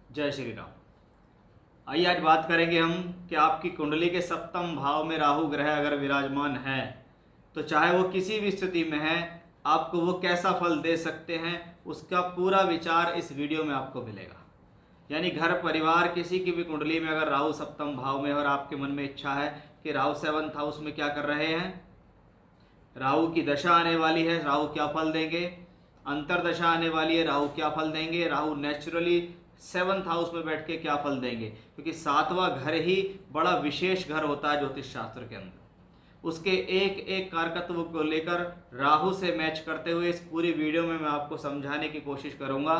जय श्री राम। आइए आज बात करेंगे हम कि आपकी कुंडली के सप्तम भाव में राहु ग्रह अगर विराजमान है तो चाहे वो किसी भी स्थिति में है, आपको वो कैसा फल दे सकते हैं, उसका पूरा विचार इस वीडियो में आपको मिलेगा। यानी घर परिवार किसी की भी कुंडली में अगर राहु सप्तम भाव में और आपके मन में इच्छा है कि राहु सेवंथ हाउस में क्या कर रहे हैं, राहु की दशा आने वाली है, राहु क्या फल देंगे, अंतरदशा आने वाली है, राहु क्या फल देंगे, राहु नेचुरली सेवंथ हाउस में बैठ के क्या फल देंगे, क्योंकि सातवां घर ही बड़ा विशेष घर होता है ज्योतिष शास्त्र के अंदर। उसके एक एक कारकत्व को लेकर राहु से मैच करते हुए इस पूरी वीडियो में मैं आपको समझाने की कोशिश करूंगा,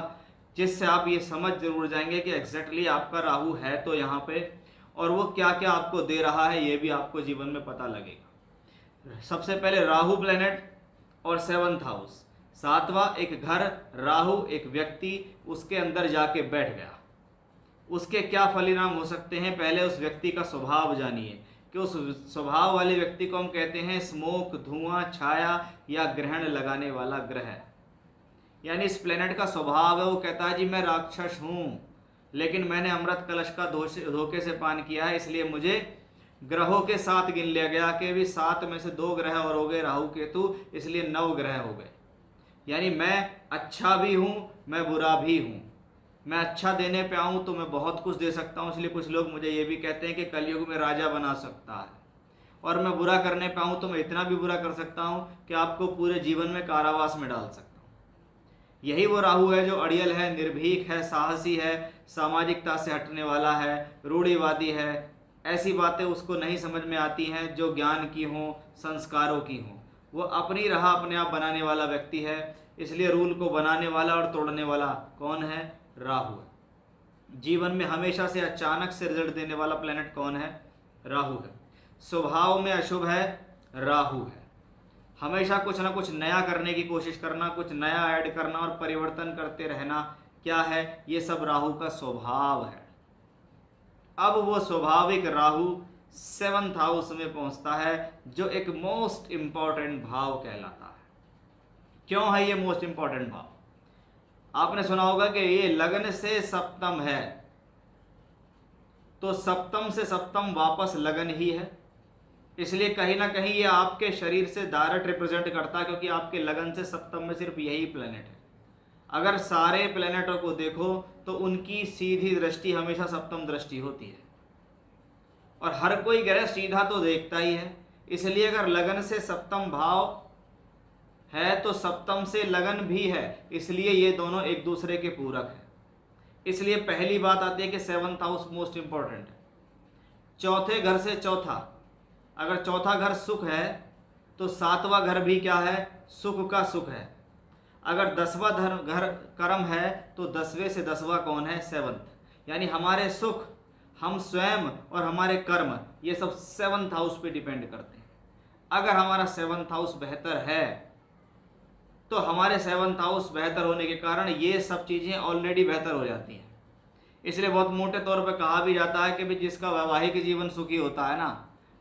जिससे आप ये समझ जरूर जाएंगे कि एग्जैक्टली आपका राहु है तो यहाँ पे, और वो क्या क्या आपको दे रहा है ये भी आपको जीवन में पता लगेगा। सबसे पहले राहु प्लेनेट और सेवंथ हाउस, सातवां एक घर, राहु एक व्यक्ति उसके अंदर जाके बैठ गया, उसके क्या परिणाम हो सकते हैं। पहले उस व्यक्ति का स्वभाव जानिए कि उस स्वभाव वाले व्यक्ति को हम कहते हैं स्मोक, धुआं, छाया या ग्रहण लगाने वाला ग्रह। यानी इस प्लेनेट का स्वभाव है, वो कहता है जी मैं राक्षस हूँ, लेकिन मैंने अमृत कलश का धोखे से पान किया है, इसलिए मुझे ग्रहों के साथ गिन लिया गया कि भी 7 में से 2 ग्रह और हो गए राहु केतु, इसलिए 9 ग्रह हो गए। यानी मैं अच्छा भी हूँ, मैं बुरा भी हूँ। मैं अच्छा देने पे आऊँ तो मैं बहुत कुछ दे सकता हूँ, इसलिए कुछ लोग मुझे ये भी कहते हैं कि कलयुग में राजा बना सकता है। और मैं बुरा करने पे आऊँ तो मैं इतना भी बुरा कर सकता हूँ कि आपको पूरे जीवन में कारावास में डाल सकता हूँ। यही वो राहु है जो अड़ियल है, निर्भीक है, साहसी है, सामाजिकता से हटने वाला है, रूढ़िवादी है। ऐसी बातें उसको नहीं समझ में आती हैं जो ज्ञान की हों, संस्कारों की हों। वो अपनी राह अपने आप बनाने वाला व्यक्ति है, इसलिए रूल को बनाने वाला और तोड़ने वाला कौन है? राहु है। जीवन में हमेशा से अचानक से रिजल्ट देने वाला प्लेनेट कौन है? राहु है। स्वभाव में अशुभ है, राहु है। हमेशा कुछ ना कुछ नया करने की कोशिश करना, कुछ नया ऐड करना और परिवर्तन करते रहना, क्या है ये सब राहु का स्वभाव है। अब वो स्वाभाविक राहु 7th हाउस में पहुंचता है, जो एक मोस्ट इंपॉर्टेंट भाव कहलाता है। क्यों है ये मोस्ट इंपॉर्टेंट भाव? आपने सुना होगा कि ये लग्न से सप्तम है, तो सप्तम से सप्तम वापस लगन ही है, इसलिए कहीं ना कहीं ये आपके शरीर से डायरेक्ट रिप्रेजेंट करता है, क्योंकि आपके लगन से सप्तम में सिर्फ यही प्लेनेट है। अगर सारे प्लेनेटों को देखो तो उनकी सीधी दृष्टि हमेशा सप्तम दृष्टि होती है, और हर कोई ग्रह सीधा तो देखता ही है। इसलिए अगर लगन से सप्तम भाव है तो सप्तम से लगन भी है, इसलिए ये दोनों एक दूसरे के पूरक हैं। इसलिए पहली बात आती है कि 7th हाउस मोस्ट इंपॉर्टेंट है। चौथे घर से चौथा, अगर चौथा घर सुख है तो 7वां घर भी क्या है? सुख का सुख है। अगर 10वां घर कर्म है तो 10वें से 10वां कौन है? 7th। यानी हमारे सुख, हम स्वयं और हमारे कर्म, ये सब 7th हाउस पे डिपेंड करते हैं। अगर हमारा 7th हाउस बेहतर है तो हमारे 7th हाउस बेहतर होने के कारण ये सब चीज़ें ऑलरेडी बेहतर हो जाती हैं। इसलिए बहुत मोटे तौर पर कहा भी जाता है कि भाई जिसका वैवाहिक जीवन सुखी होता है ना,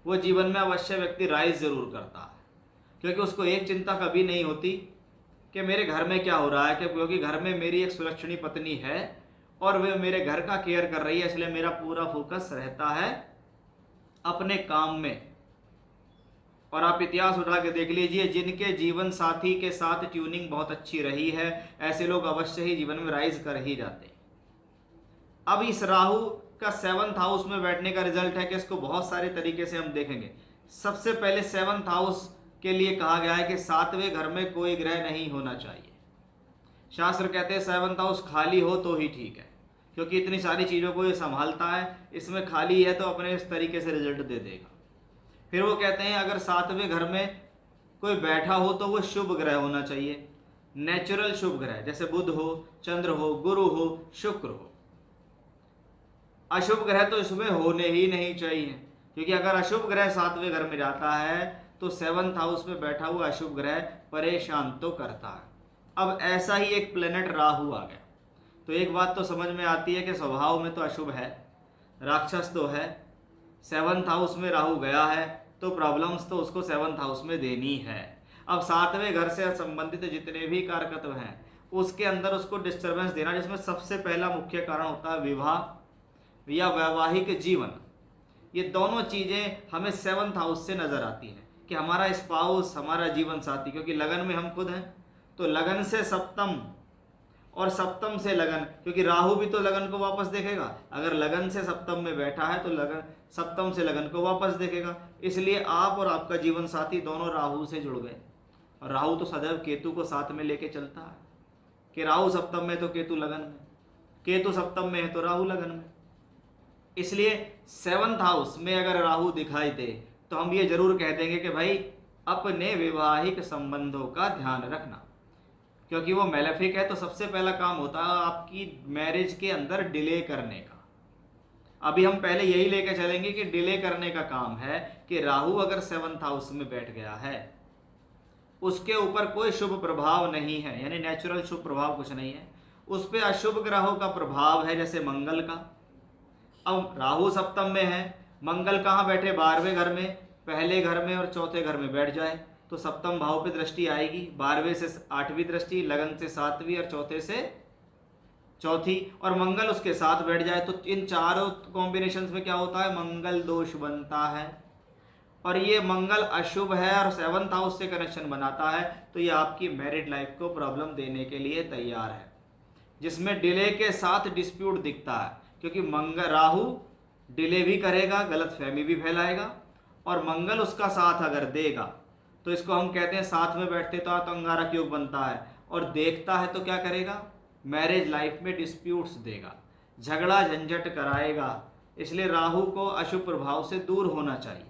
वो जीवन में अवश्य व्यक्ति राइज जरूर करता है, क्योंकि उसको एक चिंता कभी नहीं होती कि मेरे घर में क्या हो रहा है, क्योंकि घर में मेरी एक सुलक्षणी पत्नी है और वे मेरे घर का केयर कर रही है, इसलिए मेरा पूरा फोकस रहता है अपने काम में। और आप इतिहास उठा के देख लीजिए, जिनके जीवन साथी के साथ ट्यूनिंग बहुत अच्छी रही है, ऐसे लोग अवश्य ही जीवन में राइज कर ही जाते हैं। अब इस राहु का 7th हाउस में बैठने का रिजल्ट है कि इसको बहुत सारे तरीके से हम देखेंगे। सबसे पहले 7th हाउस के लिए कहा गया है कि 7वें घर में कोई ग्रह नहीं होना चाहिए। शास्त्र कहते हैं 7th हाउस खाली हो तो ही ठीक है, क्योंकि इतनी सारी चीज़ों को ये संभालता है, इसमें खाली है तो अपने इस तरीके से रिजल्ट दे देगा। फिर वो कहते हैं अगर 7वें घर में कोई बैठा हो तो वो शुभ ग्रह होना चाहिए, नेचुरल शुभ ग्रह, जैसे बुध हो, चंद्र हो, गुरु हो, शुक्र हो। अशुभ ग्रह तो इसमें होने ही नहीं चाहिए, क्योंकि अगर अशुभ ग्रह 7वें घर में जाता है तो 7th हाउस में बैठा हुआ अशुभ ग्रह परेशान तो करता है। अब ऐसा ही एक प्लेनेट राहु आ गया, तो एक बात तो समझ में आती है कि स्वभाव में तो अशुभ है, राक्षस तो है। 7th हाउस में राहु गया है तो प्रॉब्लम्स तो उसको 7th हाउस में देनी है। अब 7वें घर से संबंधित जितने भी कारकत्व हैं उसके अंदर उसको डिस्टरबेंस देना, जिसमें सबसे पहला मुख्य कारण होता है विवाह या वैवाहिक जीवन। ये दोनों चीज़ें हमें 7th हाउस से नज़र आती हैं कि हमारा स्पाउस, हमारा जीवन साथी, क्योंकि लगन में हम खुद हैं, तो लगन से सप्तम और सप्तम से लगन, क्योंकि राहु भी तो लगन को वापस देखेगा। अगर लगन से सप्तम में बैठा है तो लगन सप्तम से लगन को वापस देखेगा। इसलिए आप और आपका जीवन साथी दोनों राहु से जुड़ गए। और राहु तो सदैव केतु को साथ में लेके चलता है कि राहु सप्तम में तो केतु लगन में, केतु सप्तम में है तो राहु लगन में। इसलिए 7th हाउस में अगर राहु दिखाई दे तो हम ये जरूर कह देंगे कि भाई अपने वैवाहिक संबंधों का ध्यान रखना, क्योंकि वो मैलेफिक है। तो सबसे पहला काम होता है आपकी मैरिज के अंदर डिले करने का। अभी हम पहले यही लेके चलेंगे कि डिले करने का काम है कि राहु अगर 7th हाउस में बैठ गया है, उसके ऊपर कोई शुभ प्रभाव नहीं है, यानी नेचुरल शुभ प्रभाव कुछ नहीं है, उस पर अशुभ ग्रहों का प्रभाव है, जैसे मंगल का। अब राहु सप्तम में है, मंगल कहाँ बैठे? 12वें घर में, पहले घर में और चौथे घर में बैठ जाए तो सप्तम भाव पे दृष्टि आएगी। 12वें से 8वीं दृष्टि, लगन से 7वीं और चौथे से चौथी, और मंगल उसके साथ बैठ जाए तो इन चारों कॉम्बिनेशन में क्या होता है? मंगल दोष बनता है। और ये मंगल अशुभ है और 7th हाउस से कनेक्शन बनाता है, तो ये आपकी मैरिड लाइफ को प्रॉब्लम देने के लिए तैयार है, जिसमें डिले के साथ डिस्प्यूट दिखता है। क्योंकि मंगल राहु डिले भी करेगा, गलत फहमी भी फैलाएगा, और मंगल उसका साथ अगर देगा तो इसको हम कहते हैं साथ में बैठते तो अंगारक योग बनता है, और देखता है तो क्या करेगा? मैरिज लाइफ में डिस्प्यूट्स देगा, झगड़ा झंझट कराएगा। इसलिए राहु को अशुभ प्रभाव से दूर होना चाहिए।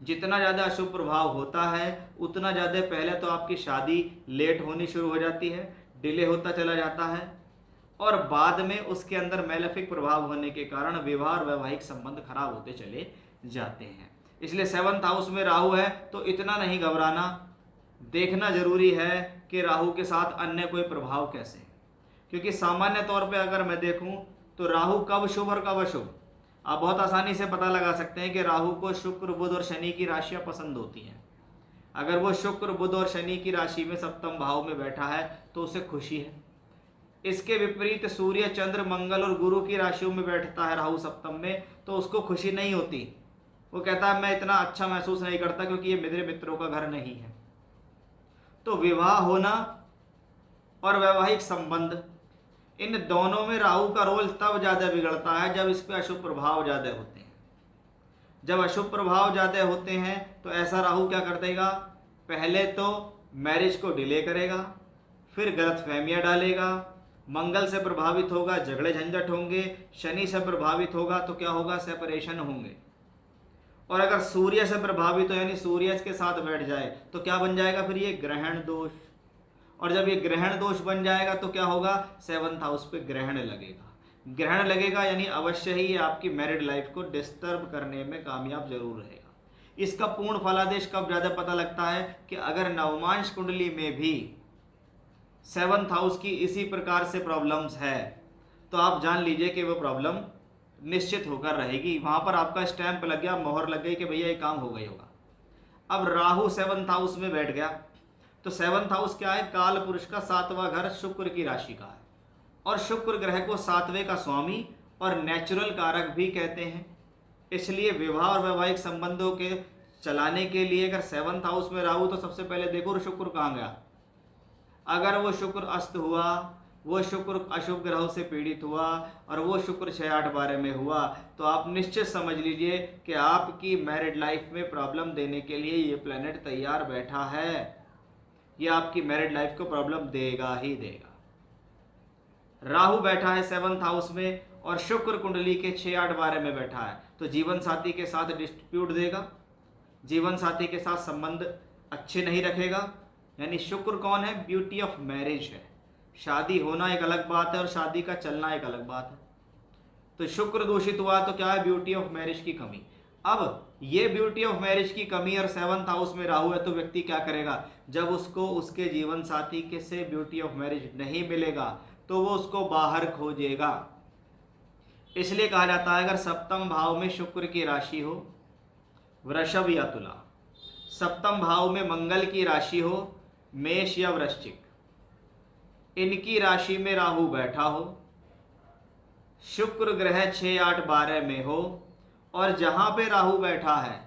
जितना ज़्यादा अशुभ प्रभाव होता है उतना ज़्यादा पहले तो आपकी शादी लेट होनी शुरू हो जाती है, डिले होता चला जाता है, और बाद में उसके अंदर मैलेफिक प्रभाव होने के कारण विवाह और वैवाहिक संबंध खराब होते चले जाते हैं। इसलिए 7th हाउस में राहु है तो इतना नहीं घबराना, देखना जरूरी है कि राहु के साथ अन्य कोई प्रभाव कैसे है। क्योंकि सामान्य तौर पे अगर मैं देखूं तो राहु कब शुभ और कब अशुभ आप बहुत आसानी से पता लगा सकते हैं कि राहु को शुक्र, बुध और शनि की राशियां पसंद होती हैं। अगर वो शुक्र, बुध और शनि की राशि में सप्तम भाव में बैठा है तो उसे खुशी है। इसके विपरीत सूर्य, चंद्र, मंगल और गुरु की राशियों में बैठता है राहु सप्तम में, तो उसको खुशी नहीं होती। वो कहता है मैं इतना अच्छा महसूस नहीं करता क्योंकि ये मेरे मित्रों का घर नहीं है। तो विवाह होना और वैवाहिक संबंध, इन दोनों में राहु का रोल तब ज़्यादा बिगड़ता है जब इस पर अशुभ प्रभाव ज़्यादा होते हैं। जब अशुभ प्रभाव ज़्यादा होते हैं तो ऐसा राहु क्या कर देगा? पहले तो मैरिज को डिले करेगा, फिर गलतफहमियां डालेगा, मंगल से प्रभावित होगा, झगड़े झंझट होंगे, शनि से प्रभावित होगा तो क्या होगा? सेपरेशन होंगे। और अगर सूर्य से प्रभावित हो यानी सूर्य के साथ बैठ जाए तो क्या बन जाएगा? फिर ये ग्रहण दोष। और जब ये ग्रहण दोष बन जाएगा तो क्या होगा? 7th हाउस पे ग्रहण लगेगा। ग्रहण लगेगा यानी अवश्य ही ये आपकी मैरिड लाइफ को डिस्टर्ब करने में कामयाब जरूर रहेगा। इसका पूर्ण फलादेश कब ज़्यादा पता लगता है कि अगर नवमांश कुंडली में भी 7th हाउस की इसी प्रकार से प्रॉब्लम्स है तो आप जान लीजिए कि वो प्रॉब्लम निश्चित होकर रहेगी। वहाँ पर आपका स्टैंप लग गया, मोहर लग गई कि भैया ये काम हो गई होगा। अब राहु 7th हाउस में बैठ गया तो 7th हाउस क्या है? काल पुरुष का 7वां घर शुक्र की राशि का है, और शुक्र ग्रह को 7वें का स्वामी और नेचुरल कारक भी कहते हैं। इसलिए विवाह और वैवाहिक संबंधों के चलाने के लिए अगर 7th हाउस में राहु, तो सबसे पहले देखो शुक्र कहाँ गया। अगर वो शुक्र अस्त हुआ, वो शुक्र अशुभ ग्रहों से पीड़ित हुआ और वो शुक्र 6, 8, 12 में हुआ, तो आप निश्चित समझ लीजिए कि आपकी मैरिड लाइफ में प्रॉब्लम देने के लिए ये प्लैनेट तैयार बैठा है। ये आपकी मैरिड लाइफ को प्रॉब्लम देगा ही देगा। राहु बैठा है 7th हाउस में और शुक्र कुंडली के 6, 8, 12 में बैठा है, तो जीवन साथी के साथ डिस्प्यूट देगा, जीवन साथी के साथ संबंध अच्छे नहीं रखेगा। यानी शुक्र कौन है? ब्यूटी ऑफ मैरिज है। शादी होना एक अलग बात है और शादी का चलना एक अलग बात है। तो शुक्र दूषित हुआ तो क्या है? ब्यूटी ऑफ मैरिज की कमी। अब ये ब्यूटी ऑफ मैरिज की कमी और 7th हाउस में राहु है तो व्यक्ति क्या करेगा? जब उसको उसके जीवन साथी के से ब्यूटी ऑफ मैरिज नहीं मिलेगा तो वो उसको बाहर खोजेगा। इसलिए कहा जाता है अगर सप्तम भाव में शुक्र की राशि हो, वृषभ या तुला, सप्तम भाव में मंगल की राशि हो, मेष या वृश्चिक, इनकी राशि में राहु बैठा हो, शुक्र ग्रह 6, 8, 12 में हो, और जहां पे राहु बैठा है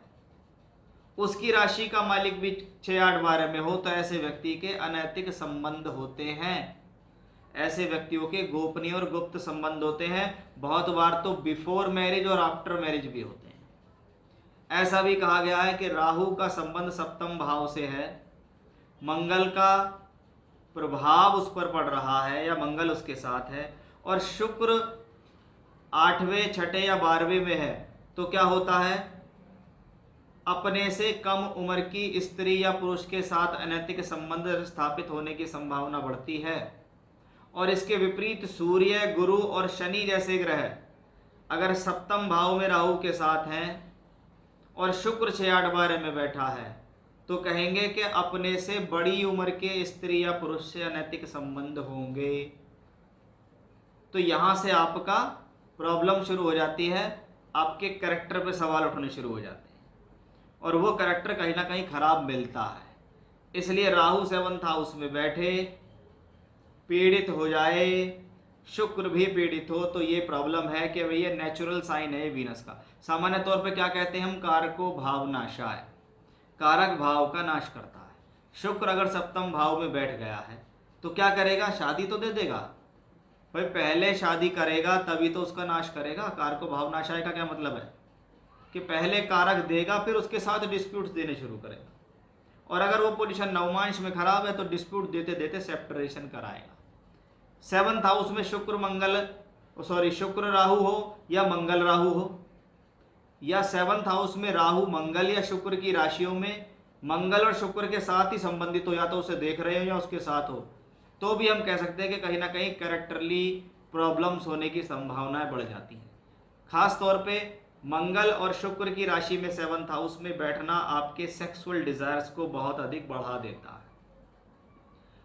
उसकी राशि का मालिक भी 6, 8, 12 में हो, तो ऐसे व्यक्ति के अनैतिक संबंध होते हैं। ऐसे व्यक्तियों के गोपनीय और गुप्त संबंध होते हैं। बहुत बार तो बिफोर मैरिज और आफ्टर मैरिज भी होते हैं। ऐसा भी कहा गया है कि राहु का संबंध सप्तम भाव से है, मंगल का प्रभाव उस पर पड़ रहा है या मंगल उसके साथ है, और शुक्र 8वें, 6ठे या 12वें में है, तो क्या होता है, अपने से कम उम्र की स्त्री या पुरुष के साथ अनैतिक संबंध स्थापित होने की संभावना बढ़ती है। और इसके विपरीत सूर्य, गुरु और शनि जैसे ग्रह अगर सप्तम भाव में राहु के साथ हैं और शुक्र 6, 8, 12 में बैठा है, तो कहेंगे कि अपने से बड़ी उम्र के स्त्री या पुरुष से अनैतिक संबंध होंगे। तो यहाँ से आपका प्रॉब्लम शुरू हो जाती है, आपके कैरेक्टर पे सवाल उठने शुरू हो जाते हैं, और वो कैरेक्टर कहीं ना कहीं खराब मिलता है। इसलिए राहु 7th हाउस में बैठे पीड़ित हो जाए, शुक्र भी पीड़ित हो, तो ये प्रॉब्लम है कि भैया नेचुरल साइन है वीनस का। सामान्य तौर पे क्या कहते हैं हम, कारको भाव नाशाय, कारक भाव का नाश करता है। शुक्र अगर सप्तम भाव में बैठ गया है तो क्या करेगा, शादी तो दे देगा भाई, पहले शादी करेगा तभी तो उसका नाश करेगा। कारको भाव नाशाय का क्या मतलब है कि पहले कारक देगा फिर उसके साथ डिस्प्यूट्स देने शुरू करेगा, और अगर वो पोजीशन नवमांश में खराब है तो डिस्प्यूट देते देते सेपरेशन कराएगा। 7th हाउस में शुक्र राहु हो या मंगल राहु हो, या 7th हाउस में राहु मंगल या शुक्र की राशियों में मंगल और शुक्र के साथ ही संबंधित हो, या तो उसे देख रहे हो या उसके साथ हो, तो भी हम कह सकते हैं कि कहीं ना कहीं कैरेक्टरली प्रॉब्लम्स होने की संभावनाएं बढ़ जाती हैं। खास तौर पे मंगल और शुक्र की राशि में 7th हाउस में बैठना आपके सेक्सुअल डिजायर्स को बहुत अधिक बढ़ा देता है,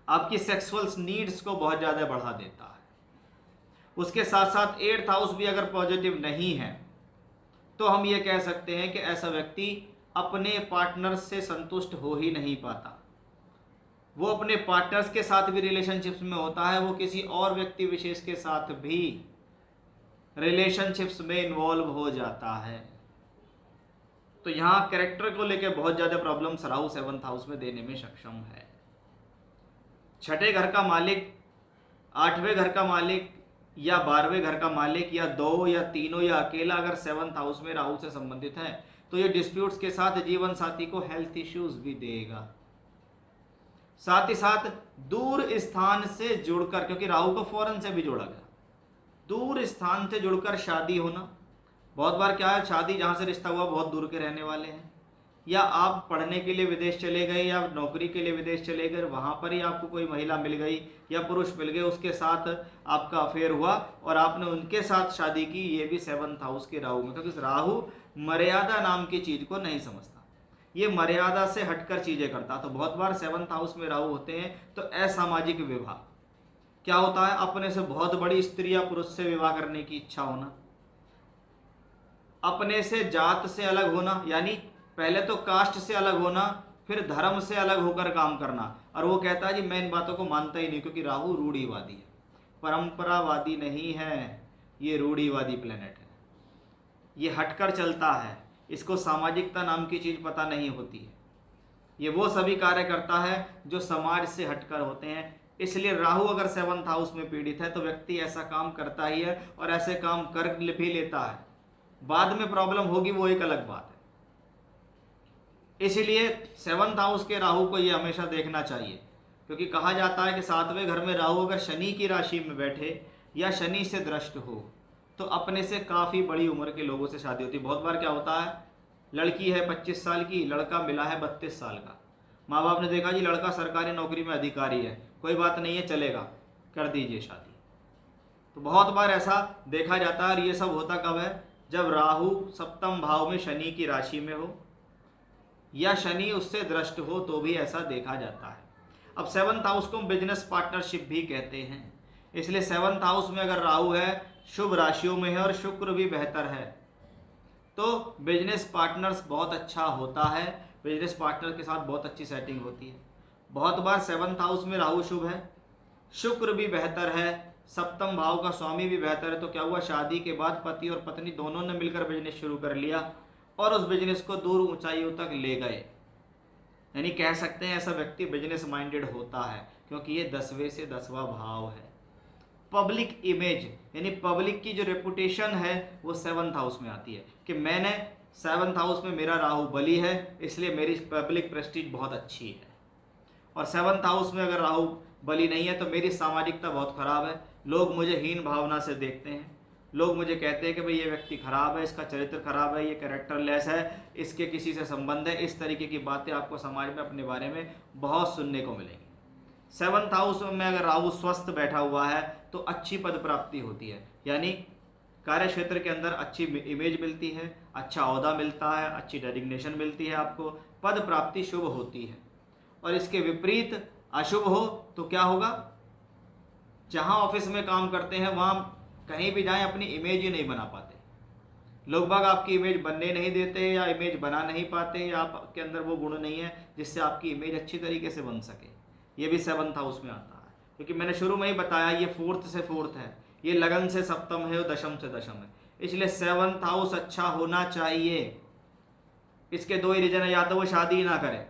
आपकी सेक्सुअल नीड्स को बहुत ज़्यादा बढ़ा देता है। उसके साथ साथ 8th हाउस भी अगर पॉजिटिव नहीं है तो हम ये कह सकते हैं कि ऐसा व्यक्ति अपने पार्टनर से संतुष्ट हो ही नहीं पाता। वो अपने पार्टनर्स के साथ भी रिलेशनशिप्स में होता है, वो किसी और व्यक्ति विशेष के साथ भी रिलेशनशिप्स में इन्वॉल्व हो जाता है। तो यहाँ कैरेक्टर को लेकर बहुत ज़्यादा प्रॉब्लम्स राहु 7th हाउस में देने में सक्षम है। 6ठे घर का मालिक, 8वें घर का मालिक या 12वें घर का मालिक, या 2 या तीनों या अकेला अगर 7th हाउस में राहु से संबंधित है तो ये डिस्प्यूट्स के साथ जीवन साथी को हेल्थ इश्यूज भी देगा। साथ ही साथ दूर स्थान से जुड़कर, क्योंकि राहु को फॉरेन से भी जोड़ा गया, दूर स्थान से जुड़कर शादी होना। बहुत बार क्या है, शादी जहाँ से रिश्ता हुआ बहुत दूर के रहने वाले हैं, या आप पढ़ने के लिए विदेश चले गए या नौकरी के लिए विदेश चले गए, वहाँ पर ही आपको कोई महिला मिल गई या पुरुष मिल गए, उसके साथ आपका अफेयर हुआ और आपने उनके साथ शादी की, ये भी 7th हाउस के राहु में, क्योंकि राहु मर्यादा नाम की चीज़ को नहीं समझता, ये मर्यादा से हटकर चीज़ें करता। तो बहुत बार 7th हाउस में राहु होते हैं तो असामाजिक विवाह क्या होता है, अपने से बहुत बड़ी स्त्री या पुरुष से विवाह करने की इच्छा होना, अपने से जात से अलग होना, यानी पहले तो कास्ट से अलग होना, फिर धर्म से अलग होकर काम करना। और वो कहता है जी मैं इन बातों को मानता ही नहीं, क्योंकि राहु रूढ़िवादी है, परंपरावादी नहीं है, ये रूढ़िवादी प्लेनेट है, ये हटकर चलता है, इसको सामाजिकता नाम की चीज़ पता नहीं होती है, ये वो सभी कार्य करता है जो समाज से हटकर होते हैं। इसलिए राहु अगर 7th हाउस में पीड़ित है तो व्यक्ति ऐसा काम करता ही है, और ऐसे काम कर भी लेता है, बाद में प्रॉब्लम होगी वो एक अलग बात है। इसीलिए 7th हाउस के राहु को ये हमेशा देखना चाहिए, क्योंकि कहा जाता है कि 7वें घर में राहु अगर शनि की राशि में बैठे या शनि से दृष्ट हो तो अपने से काफ़ी बड़ी उम्र के लोगों से शादी होती है। बहुत बार क्या होता है, लड़की है 25 साल की, लड़का मिला है 32 साल का, माँ बाप ने देखा जी लड़का सरकारी नौकरी में अधिकारी है, कोई बात नहीं है, चलेगा, कर दीजिए शादी। तो बहुत बार ऐसा देखा जाता है। और ये सब होता कब है, जब राहु 7th भाव में शनि की राशि में हो या शनि उससे दृष्ट हो, तो भी ऐसा देखा जाता है। अब 7th हाउस को बिजनेस पार्टनरशिप भी कहते हैं, इसलिए 7th हाउस में अगर राहु है, शुभ राशियों में है और शुक्र भी बेहतर है, तो बिजनेस पार्टनर्स बहुत अच्छा होता है, बिजनेस पार्टनर के साथ बहुत अच्छी सेटिंग होती है। बहुत बार 7th हाउस में राहु शुभ है, शुक्र भी बेहतर है, सप्तम भाव का स्वामी भी बेहतर है। तो क्या हुआ, शादी के बाद पति और पत्नी दोनों ने मिलकर बिजनेस शुरू कर लिया और उस बिजनेस को दूर ऊंचाइयों तक ले गए। यानी कह सकते हैं ऐसा व्यक्ति बिजनेस माइंडेड होता है, क्योंकि ये 10वें से 10वां भाव है। पब्लिक इमेज यानी पब्लिक की जो रेपुटेशन है वो 7th हाउस में आती है कि मैंने 7th हाउस में मेरा राहु बली है, इसलिए मेरी पब्लिक प्रेस्टीज बहुत अच्छी है। और 7th हाउस में अगर राहु बली नहीं है तो मेरी सामाजिकता बहुत खराब है, लोग मुझे हीन भावना से देखते हैं, लोग मुझे कहते हैं कि भाई ये व्यक्ति खराब है, इसका चरित्र खराब है, ये कैरेक्टरलेस है, इसके किसी से संबंध है। इस तरीके की बातें आपको समाज में अपने बारे में बहुत सुनने को मिलेंगी। 7th हाउस में अगर राहु स्वस्थ बैठा हुआ है तो अच्छी पद प्राप्ति होती है, यानी कार्य क्षेत्र के अंदर अच्छी इमेज मिलती है, अच्छा ओहदा मिलता है, अच्छी डेजिग्नेशन मिलती है, आपको पद प्राप्ति शुभ होती है। और इसके विपरीत अशुभ हो तो क्या होगा, जहां ऑफिस में काम करते हैं वहां कहीं भी जाएं अपनी इमेज ही नहीं बना पाते, लोग बाग आपकी इमेज बनने नहीं देते या इमेज बना नहीं पाते, या आपके अंदर वो गुण नहीं है जिससे आपकी इमेज अच्छी तरीके से बन सके। ये भी 7th हाउस में आता है, क्योंकि मैंने शुरू में ही बताया ये 4th से 4th है, ये लगन से सप्तम है और दशम से दशम है, इसलिए 7th हाउस अच्छा होना चाहिए। इसके दो ही रीजन है, या तो वो शादी ना करे,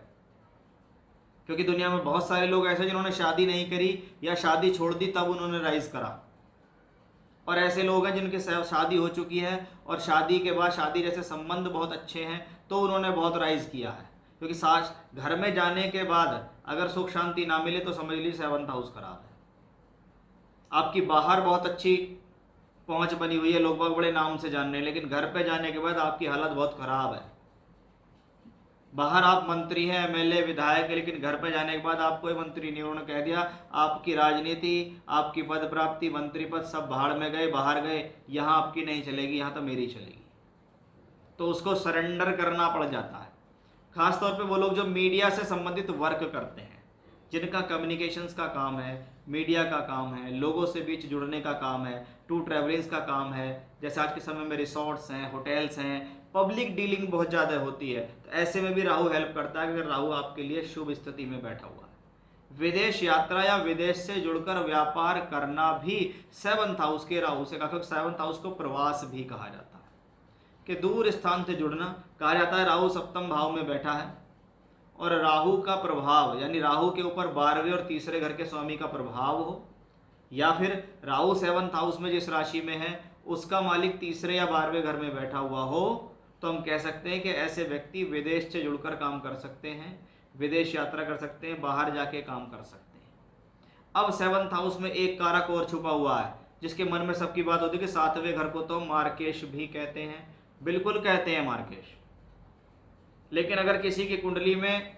क्योंकि दुनिया में बहुत सारे लोग ऐसे जिन्होंने शादी नहीं करी या शादी छोड़ दी तब उन्होंने राइज करा, और ऐसे लोग हैं जिनके शादी हो चुकी है और शादी के बाद शादी जैसे संबंध बहुत अच्छे हैं तो उन्होंने बहुत राइज किया है। क्योंकि सास घर में जाने के बाद अगर सुख शांति ना मिले तो समझ लीजिए 7th हाउस खराब है। आपकी बाहर बहुत अच्छी पहुंच बनी हुई है, लोग बाग बड़े नाम से जानने, लेकिन घर पे जाने के बाद आपकी हालत बहुत खराब है। बाहर आप मंत्री हैं, एमएलए, विधायक है, लेकिन घर पे जाने के बाद आप कोई मंत्री नहीं, उन्होंने कह दिया आपकी राजनीति, आपकी पद प्राप्ति, मंत्री पद सब भाड़ में गए, बाहर गए, यहाँ आपकी नहीं चलेगी, यहाँ तो मेरी चलेगी। तो उसको सरेंडर करना पड़ जाता है। खासतौर पे वो लोग जो मीडिया से संबंधित वर्क करते हैं, जिनका कम्युनिकेशंस का काम है, मीडिया का काम है, लोगों से बीच जुड़ने का काम है, टूर ट्रैवलिंग्स का काम है, जैसे आज के समय में रिसोर्ट्स हैं, होटल्स हैं, पब्लिक डीलिंग बहुत ज़्यादा होती है। तो ऐसे में भी राहु हेल्प करता है, अगर राहु आपके लिए शुभ स्थिति में बैठा हुआ है। विदेश यात्रा या विदेश से जुड़कर व्यापार करना भी 7th हाउस के राहु से, क्योंकि 7th हाउस को प्रवास भी कहा जाता है, कि दूर स्थान से जुड़ना कहा जाता है। राहु सप्तम भाव में बैठा है और राहु का प्रभाव यानी राहु के ऊपर 12वें और तीसरे घर के स्वामी का प्रभाव हो, या फिर राहु 7th हाउस में जिस राशि में है उसका मालिक तीसरे या 12वें घर में बैठा हुआ हो, तो हम कह सकते हैं कि ऐसे व्यक्ति विदेश से जुड़कर काम कर सकते हैं, विदेश यात्रा कर सकते हैं, बाहर जाके काम कर सकते हैं। अब 7th हाउस में एक कारक और छुपा हुआ है जिसके मन में सबकी बात होती है कि 7वें घर को तो मार्केश भी कहते हैं। बिल्कुल कहते हैं मार्केश, लेकिन अगर किसी की कुंडली में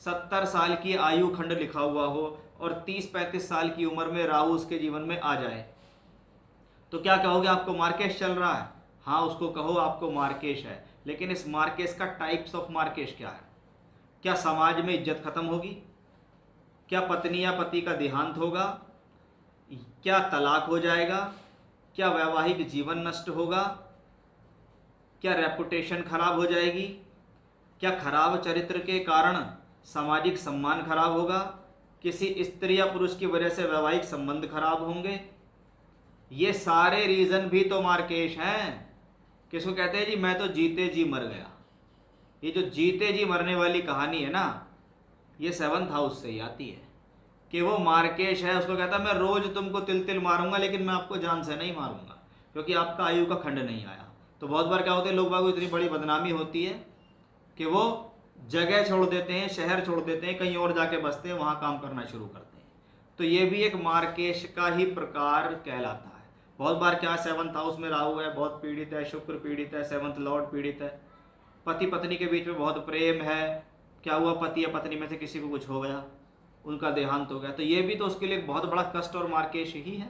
70 साल की आयु खंड लिखा हुआ हो और 30-35 साल की उम्र में राहु उसके जीवन में आ जाए तो क्या कहोगे, आपको मार्केश चल रहा है? हाँ, उसको कहो आपको मार्केश है, लेकिन इस मार्केश का टाइप्स ऑफ मार्केश क्या है? क्या समाज में इज्जत खत्म होगी? क्या पत्नी या पति का देहांत होगा? क्या तलाक हो जाएगा? क्या वैवाहिक जीवन नष्ट होगा? क्या रेपुटेशन खराब हो जाएगी? क्या खराब चरित्र के कारण सामाजिक सम्मान खराब होगा? किसी स्त्री या पुरुष की वजह से वैवाहिक संबंध खराब होंगे? ये सारे रीजन भी तो मार्केश हैं। किसको कहते हैं जी, मैं तो जीते जी मर गया। ये जो जीते जी मरने वाली कहानी है ना, ये 7th हाउस से ही आती है कि वो मार्केश है, उसको कहता है मैं रोज तुमको तिल तिल मारूंगा लेकिन मैं आपको जान से नहीं मारूंगा, क्योंकि आपका आयु का खंड नहीं आया। तो बहुत बार क्या होता है, लोग बागों इतनी बड़ी बदनामी होती है कि वो जगह छोड़ देते हैं, शहर छोड़ देते हैं, कहीं और जाके बसते हैं, वहाँ काम करना शुरू करते हैं। तो ये भी एक मार्केश का ही प्रकार कहलाता है। बहुत बार क्या 7th हाउस में राहु है, बहुत पीड़ित है, शुक्र पीड़ित है, 7th लॉर्ड पीड़ित है, पति पत्नी के बीच में बहुत प्रेम है, क्या हुआ पति या पत्नी में से किसी को कुछ हो गया, उनका देहांत हो गया, तो ये भी तो उसके लिए बहुत बड़ा कष्ट और मार्केश ही है।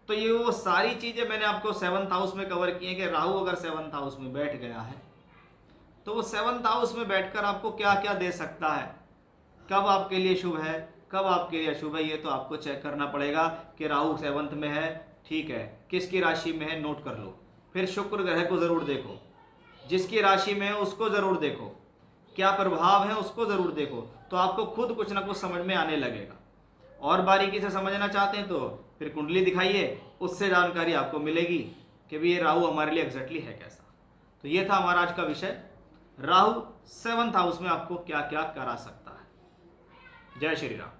तो ये वो सारी चीज़ें मैंने आपको 7th हाउस में कवर की हैं कि राहु अगर 7th हाउस में बैठ गया है तो वो 7th हाउस में बैठकर आपको क्या क्या दे सकता है, कब आपके लिए शुभ है, कब आपके लिए अशुभ है, ये तो आपको चेक करना पड़ेगा कि राहु 7th में है, ठीक है, किसकी राशि में है नोट कर लो, फिर शुक्र ग्रह को ज़रूर देखो, जिसकी राशि में है उसको ज़रूर देखो, क्या प्रभाव है उसको ज़रूर देखो, तो आपको खुद कुछ ना कुछ समझ में आने लगेगा। और बारीकी से समझना चाहते हैं तो फिर कुंडली दिखाइए, उससे जानकारी आपको मिलेगी कि भी ये राहु हमारे लिए एग्जैक्टली है कैसा। तो ये था हमारा आज का विषय, राहु 7th हाउस में आपको क्या क्या करा सकता है। जय श्री राम।